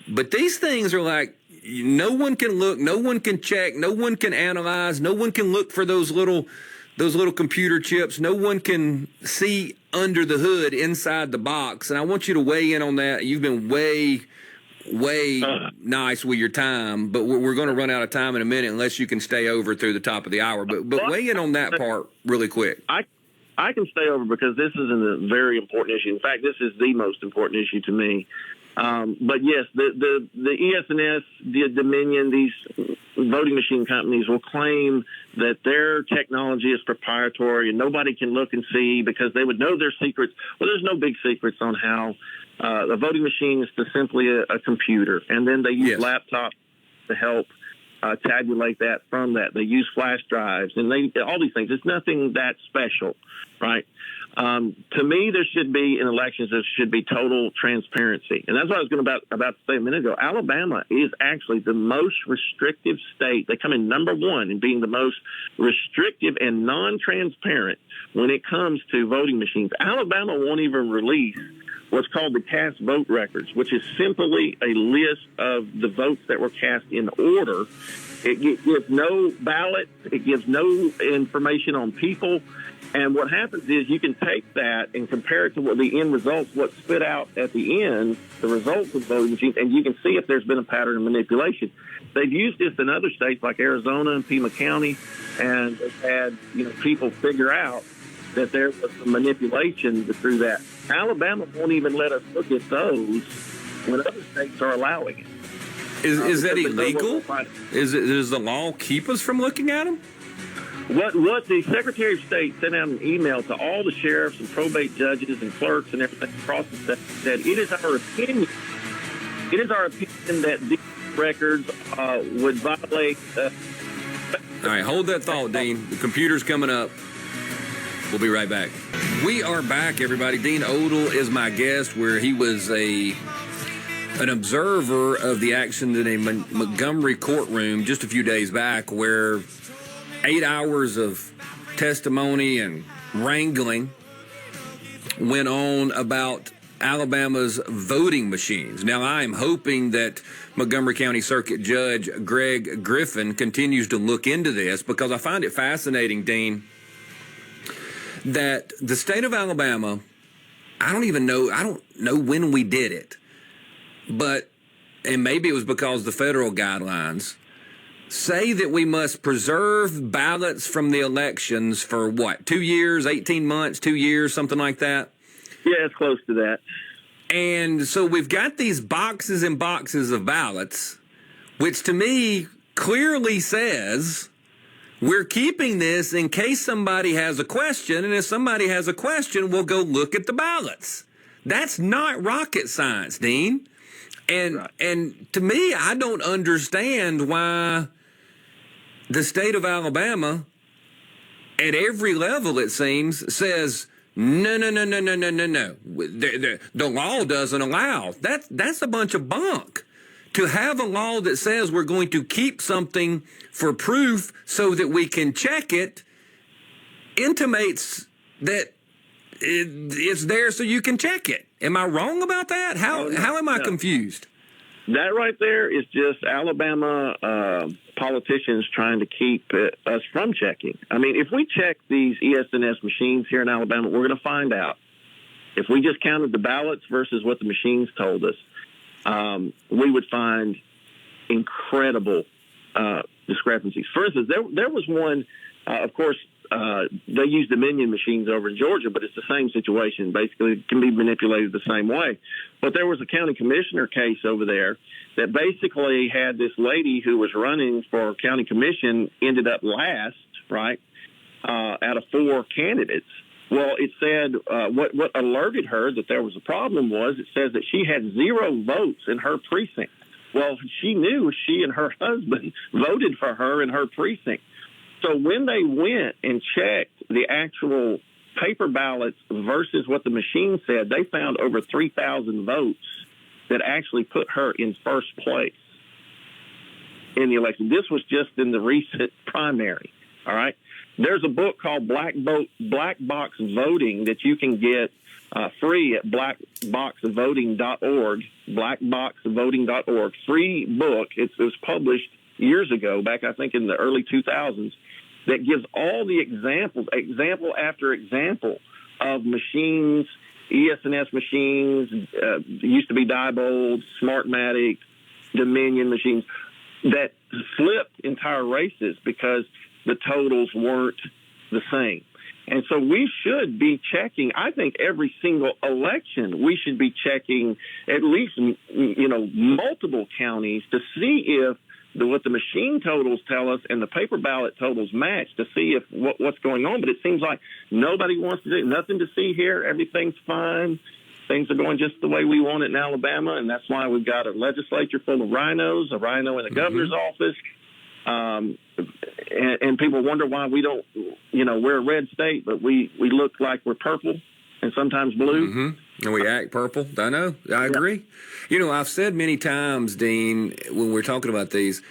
But these things are like, no one can look, no one can check, no one can analyze, no one can look for those little computer chips. No one can see under the hood inside the box. And I want you to weigh in on that. You've been way nice with your time, but we're going to run out of time in a minute unless you can stay over through the top of the hour. But weigh in on that part really quick. I can stay over because this is a very important issue. In fact, this is the most important issue to me. But yes, the ES&S, the Dominion, these voting machine companies will claim that their technology is proprietary and nobody can look and see because they would know their secrets. Well, there's no big secrets on how a voting machine is simply a computer, and then they use laptops to help tabulate that from that. They use flash drives and all these things. It's nothing that special, right? To me, there should be in elections, there should be total transparency. And that's what I was about to say a minute ago. Alabama is actually the most restrictive state. They come in number one in being the most restrictive and non-transparent when it comes to voting machines. Alabama won't even release what's called the cast vote records, which is simply a list of the votes that were cast in order. It gives no ballots. It gives no information on people. And what happens is you can take that and compare it to what the end results, what spit out at the end, the results of voting machines, and you can see if there's been a pattern of manipulation. They've used this in other states like Arizona and Pima County, and they've had people figure out that there was some manipulation through that. Alabama won't even let us look at those when other states are allowing it. Is that illegal? Does the law keep us from looking at them? What the Secretary of State sent out an email to all the sheriffs and probate judges and clerks and everything across the state said it is our opinion. It is our opinion that these records would violate. All right, hold that thought, Dean. The computer's coming up. We'll be right back. We are back, everybody. Dean Odle is my guest, where he was an observer of the action in a Montgomery courtroom just a few days back, where 8 hours of testimony and wrangling went on about Alabama's voting machines. Now, I'm hoping that Montgomery County Circuit Judge Greg Griffin continues to look into this, because I find it fascinating, Dean, that the state of Alabama, I don't know when we did it, and maybe it was because the federal guidelines say that we must preserve ballots from the elections for 2 years, 18 months, 2 years, something like that? Yeah, it's close to that. And so we've got these boxes and boxes of ballots, which to me clearly says we're keeping this in case somebody has a question, and if somebody has a question, we'll go look at the ballots. That's not rocket science, Dean. And to me, I don't understand why the state of Alabama, at every level, it seems, says, no. The law doesn't allow. That's a bunch of bunk. To have a law that says we're going to keep something for proof so that we can check it intimates that it's there so you can check it. Am I wrong about that? How am I confused? That right there is just Alabama politicians trying to keep us from checking. I mean, if we check these ES&S machines here in Alabama, we're going to find out. If we just counted the ballots versus what the machines told us, we would find incredible discrepancies. For instance, there was one, of course, they use Dominion machines over in Georgia, but it's the same situation. Basically, it can be manipulated the same way. But there was a county commissioner case over there that basically had this lady who was running for county commission ended up last, right, out of 4 candidates. Well, it said what alerted her that there was a problem was it says that she had 0 votes in her precinct. Well, she knew she and her husband voted for her in her precinct. So when they went and checked the actual paper ballots versus what the machine said, they found over 3,000 votes that actually put her in first place in the election. This was just in the recent primary, all right? There's a book called Black Box Voting that you can get free at blackboxvoting.org, blackboxvoting.org. Free book. It was published years ago, back I think in the early 2000s, that gives all the example after example of machines, ES&S machines, used to be Diebold, Smartmatic, Dominion machines, that flipped entire races because the totals weren't the same. And so we should be checking, I think every single election, we should be checking at least, multiple counties to see if what the machine totals tell us and the paper ballot totals match, to see if what's going on. But it seems like nobody wants to do nothing to see here. Everything's fine. Things are going just the way we want it in Alabama, and that's why we've got a legislature full of rhinos, a rhino in the governor's office. And people wonder why we don't, we're a red state, but we look like we're purple and sometimes blue. Mm-hmm. And we act purple. I know. I agree. I've said many times, Dean, when we're talking about these,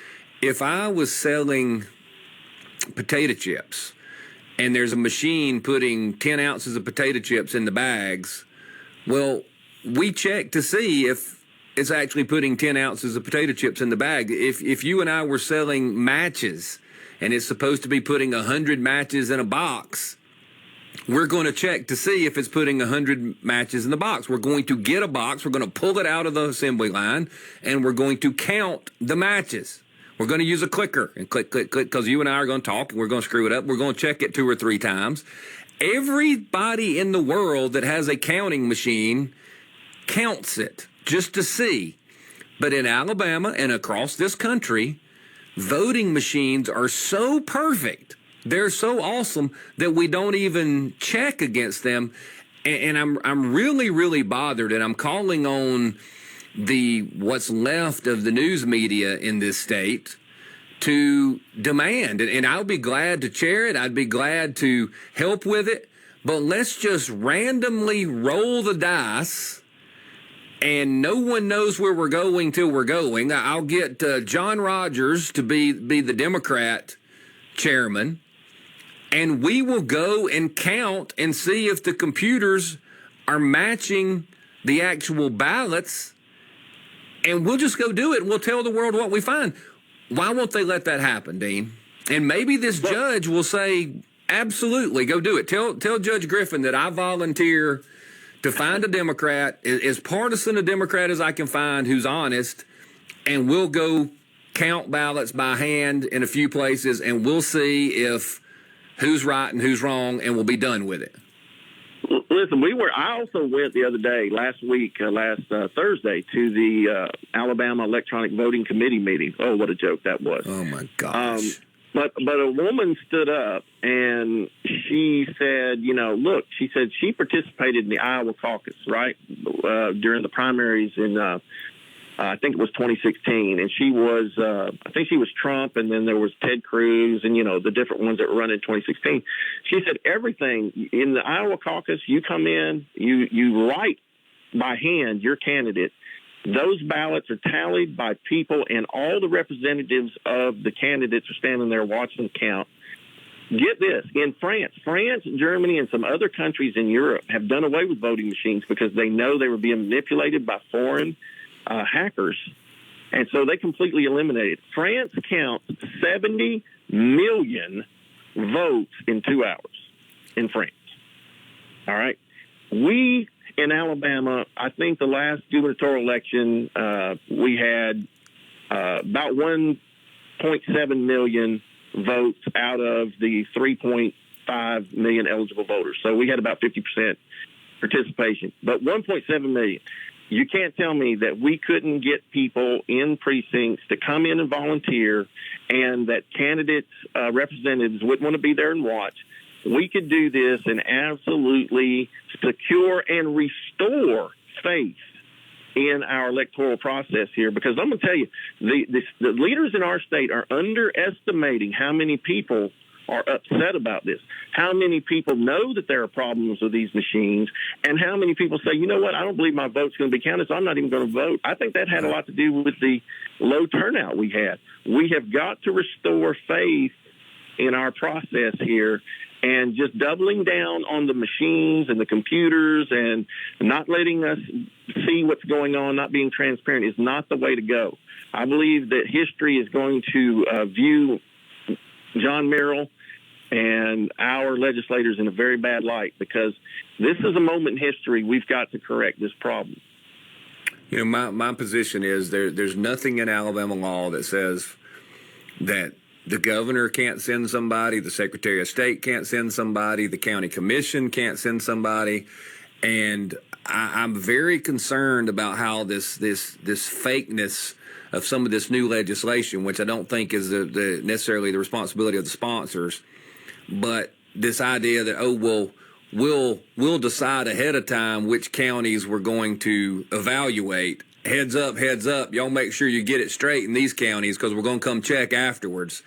if I was selling potato chips and there's a machine putting 10 ounces of potato chips in the bags, well, we check to see if it's actually putting 10 ounces of potato chips in the bag. If you and I were selling matches and it's supposed to be putting 100 matches in a box, we're going to check to see if it's putting 100 matches in the box. We're going to get a box. We're going to pull it out of the assembly line, and we're going to count the matches. We're going to use a clicker and click, because you and I are going to talk, and we're going to screw it up. We're going to check it 2 or 3 times. Everybody in the world that has a counting machine counts it just to see. But in Alabama and across this country, voting machines are so perfect, they're so awesome, that we don't even check against them. And I'm really, really bothered, and I'm calling on what's left of the news media in this state to demand, and I'll be glad to chair it. I'd be glad to help with it, but let's just randomly roll the dice, and no one knows where we're going till we're going. I'll get John Rogers to be the Democrat chairman, and we will go and count and see if the computers are matching the actual ballots, and we'll just go do it. We'll tell the world what we find. Why won't they let that happen, Dean? And maybe this judge will say, absolutely, go do it. Tell Judge Griffin that I volunteer to find a Democrat, as partisan a Democrat as I can find, who's honest, and we'll go count ballots by hand in a few places, and we'll see if who's right and who's wrong, and we'll be done with it. Listen, I also went the other day, last Thursday, to the Alabama Electronic Voting Committee meeting. Oh, what a joke that was! Oh my gosh! But a woman stood up and she said, look, she said she participated in the Iowa caucus, right, during the primaries in I think it was 2016, and she was I think she was Trump, and then there was Ted Cruz, and the different ones that were running in 2016. She said everything in the Iowa caucus, you come in, you write by hand your candidate. Those ballots are tallied by people, and all the representatives of the candidates are standing there watching count. Get this, in France, Germany, and some other countries in Europe have done away with voting machines because they know they were being manipulated by foreign hackers, and so they completely eliminated. France counts 70 million votes in 2 hours in France. All right. We in Alabama, I think the last gubernatorial election, we had about 1.7 million votes out of the 3.5 million eligible voters. So we had about 50% participation, but 1.7 million. You can't tell me that we couldn't get people in precincts to come in and volunteer, and that candidates, representatives wouldn't want to be there and watch. We could do this and absolutely secure and restore faith in our electoral process here, because I'm going to tell you, the leaders in our state are underestimating how many people are upset about this, how many people know that there are problems with these machines, and how many people say, you know what, I don't believe my vote's going to be counted, so I'm not even going to vote. I think that had a lot to do with the low turnout we had. We have got to restore faith in our process here, And just doubling down on the machines and the computers and not letting us see what's going on, not being transparent, is not the way to go. I believe that history is going to view John Merrill and our legislators in a very bad light, because this is a moment in history we've got to correct this problem. You know, my position is there's nothing in Alabama law that says that the governor can't send somebody, the Secretary of State can't send somebody, the county commission can't send somebody, and I'm very concerned about how this fakeness of some of this new legislation, which I don't think is necessarily the responsibility of the sponsors, but this idea that we'll decide ahead of time which counties we're going to evaluate. Heads up, y'all make sure you get it straight in these counties because we're going to come check afterwards.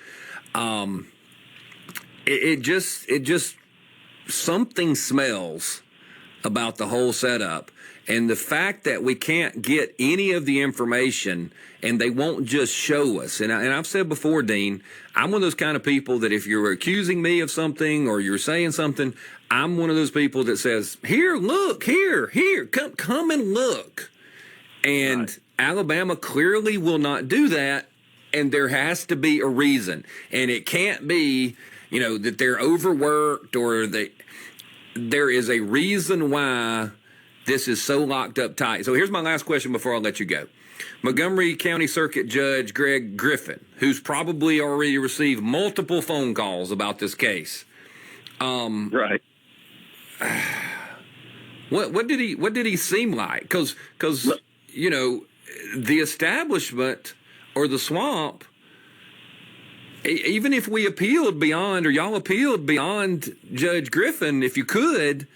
It just something smells about the whole setup, and the fact that we can't get any of the information and they won't just show us. And I've said before, Dean, I'm one of those kind of people that if you're accusing me of something or you're saying something, I'm one of those people that says, here, look, here, come and look. And right. Alabama clearly will not do that, and there has to be a reason. And it can't be, that they're overworked or there is a reason why this is so locked up tight. So here's my last question before I let you go. Montgomery County Circuit Judge Greg Griffin, who's probably already received multiple phone calls about this case. Right. What did he seem like? Because the establishment or the swamp, even if we appealed beyond, or y'all appealed beyond Judge Griffin, if you could,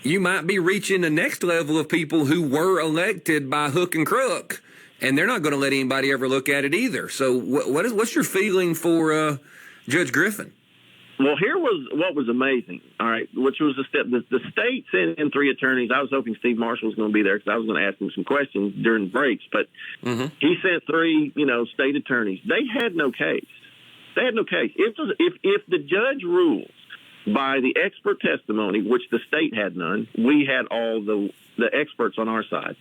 you might be reaching the next level of people who were elected by hook and crook, and they're not going to let anybody ever look at it either. So what's your feeling for Judge Griffin? Well, here was what was amazing, all right, which was the state sent in 3 attorneys. I was hoping Steve Marshall was going to be there because I was going to ask him some questions during breaks, but he sent 3, state attorneys. They had no case. If the judge rules by the expert testimony, which the state had none, we had all the experts on our side,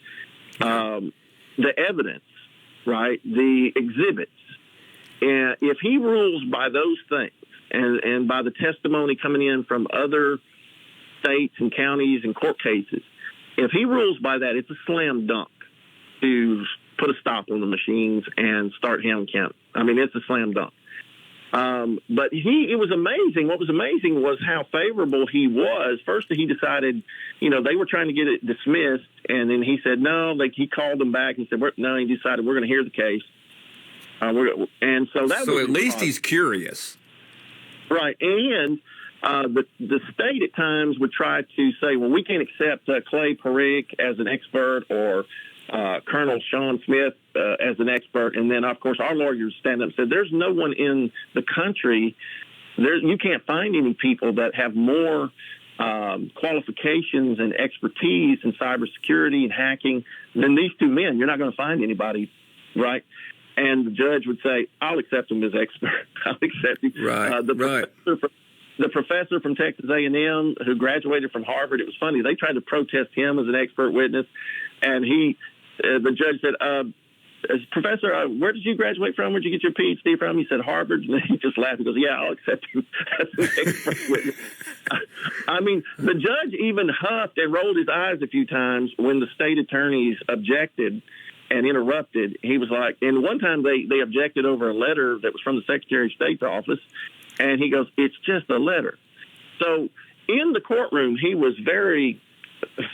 the evidence, right, the exhibits, and if he rules by those things, and by the testimony coming in from other states and counties and court cases, if he rules by that, it's a slam dunk to put a stop on the machines and start hand count. I mean, it's a slam dunk. But it was amazing. What was amazing was how favorable he was. First, he decided, they were trying to get it dismissed, and then he said no. He called them back and said, no. He decided we're going to hear the case. And so that. So at least he's curious. Right, and the state at times would try to say, well, we can't accept Clay Parrick as an expert or Colonel Sean Smith as an expert. And then, of course, our lawyers stand up and said, there's no one in the country, you can't find any people that have more qualifications and expertise in cybersecurity and hacking than these 2 men. You're not going to find anybody, right? And the judge would say, I'll accept him as expert. I'll accept him. Right, the professor from Texas A&M who graduated from Harvard, it was funny. They tried to protest him as an expert witness. And the judge said, Professor, where did you graduate from? Where did you get your PhD from? He said, Harvard. And he just laughed. He goes, yeah, I'll accept him as an expert witness. I mean, the judge even huffed and rolled his eyes a few times when the state attorneys objected and interrupted. He was like, and one time they objected over a letter that was from the Secretary of State's office, and he goes, it's just a letter. So in the courtroom, he was very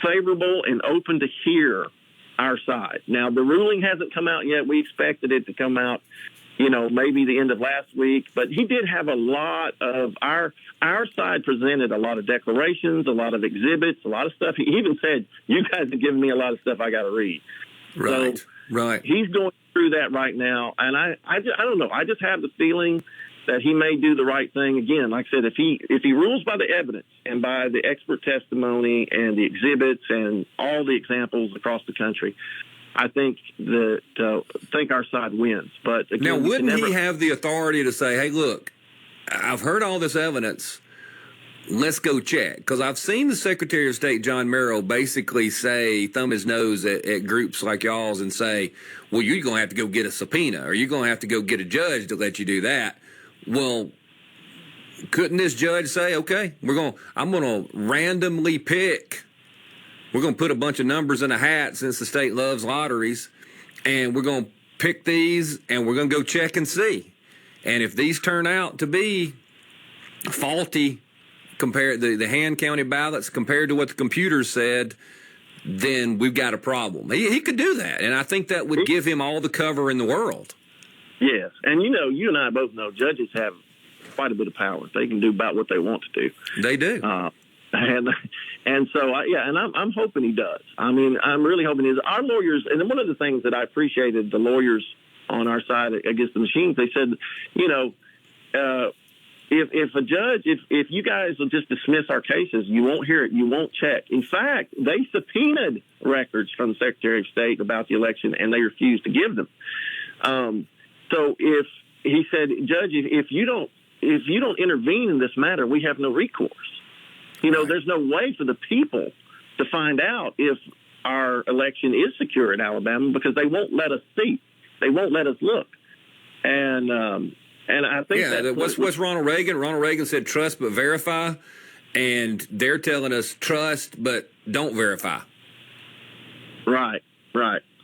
favorable and open to hear our side. Now, the ruling hasn't come out yet. We expected it to come out, maybe the end of last week, but he did have a lot of our side presented a lot of declarations, a lot of exhibits, a lot of stuff. He even said, you guys have given me a lot of stuff I got to read. Right, so right. He's going through that right now, and I don't know. I just have the feeling that he may do the right thing again. Like I said, if he rules by the evidence and by the expert testimony and the exhibits and all the examples across the country, I think our side wins. But again, now, wouldn't he have the authority to say, "Hey, look, I've heard all this evidence. let's go check. Because I've seen the Secretary of State, John Merrill, basically thumb his nose at groups like y'all's and say, well, you're going to have to go get a subpoena, or you're going to have to go get a judge to let you do that. Well, couldn't this judge say, okay, I'm going to randomly pick, we're going to put a bunch of numbers in a hat since the state loves lotteries, and we're going to pick these, and we're going to go check and see. And if these turn out to be faulty, compare the hand counted ballots compared to what the computer said, then we've got a problem. He could do that, and I think that would give him all the cover in the world. Yes, and you and I both know judges have quite a bit of power. They can do about what they want to do. They do. And so, I'm hoping he does. I mean, I'm really hoping he does. Our lawyers, and one of the things that I appreciated the lawyers on our side against the machines, they said, if a judge, if you guys will just dismiss our cases, you won't hear it, you won't check. In fact, they subpoenaed records from the Secretary of State about the election, and they refused to give them. So if he said, Judge, if you don't intervene in this matter, we have no recourse. Right. There's no way for the people to find out if our election is secure in Alabama because they won't let us see. They won't let us look. And I think what's Ronald Reagan? Ronald Reagan said trust but verify, and they're telling us trust but don't verify. Right.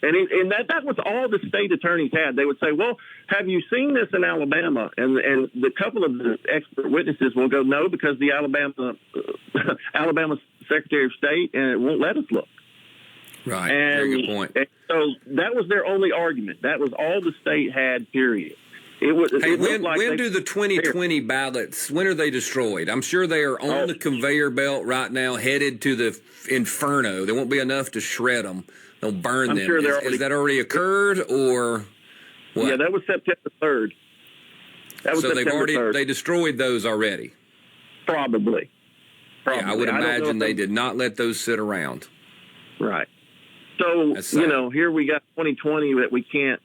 And that was all the state attorneys had. They would say, well, have you seen this in Alabama? And the couple of the expert witnesses will go, no, because the Alabama Secretary of State and it won't let us look. Right. Very good point. And so that was their only argument. That was all the state had, period. When do the 2020 ballots, when are they destroyed? I'm sure they are on the conveyor belt right now, headed to the inferno. There won't be enough to shred them. They'll burn them. Sure has that already occurred, or what? Yeah, that was September 3rd. They destroyed those already. Probably. Yeah, I would imagine they did not let those sit around. Right. So, here we got 2020 that we can't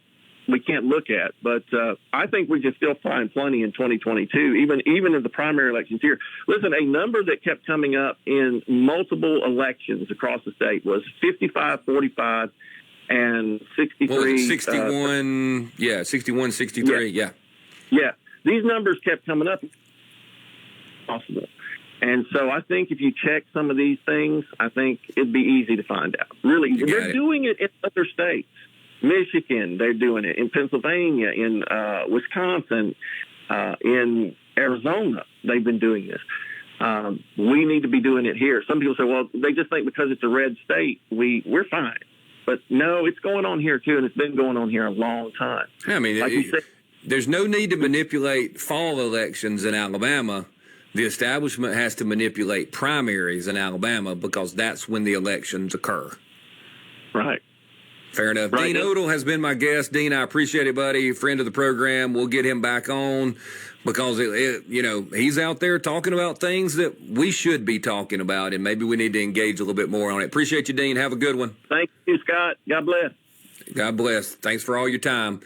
look at, but I think we can still find plenty in 2022, even in the primary elections here. Listen, a number that kept coming up in multiple elections across the state was 55, 45, and 63. What was it, 61, 61, 63, yeah. Yeah, these numbers kept coming up. Possible. And so I think if you check some of these things, I think it'd be easy to find out. Really, they're doing it in other states. Michigan, they're doing it. In Pennsylvania, in Wisconsin, in Arizona, they've been doing this. We need to be doing it here. Some people say, well, they just think because it's a red state, we're fine. But no, it's going on here too, and it's been going on here a long time. I mean, there's no need to manipulate fall elections in Alabama. The establishment has to manipulate primaries in Alabama because that's when the elections occur. Right. Fair enough. Right. Dean Odle has been my guest. Dean, I appreciate it, buddy. Friend of the program. We'll get him back on because, he's out there talking about things that we should be talking about, and maybe we need to engage a little bit more on it. Appreciate you, Dean. Have a good one. Thank you, Scott. God bless. God bless. Thanks for all your time.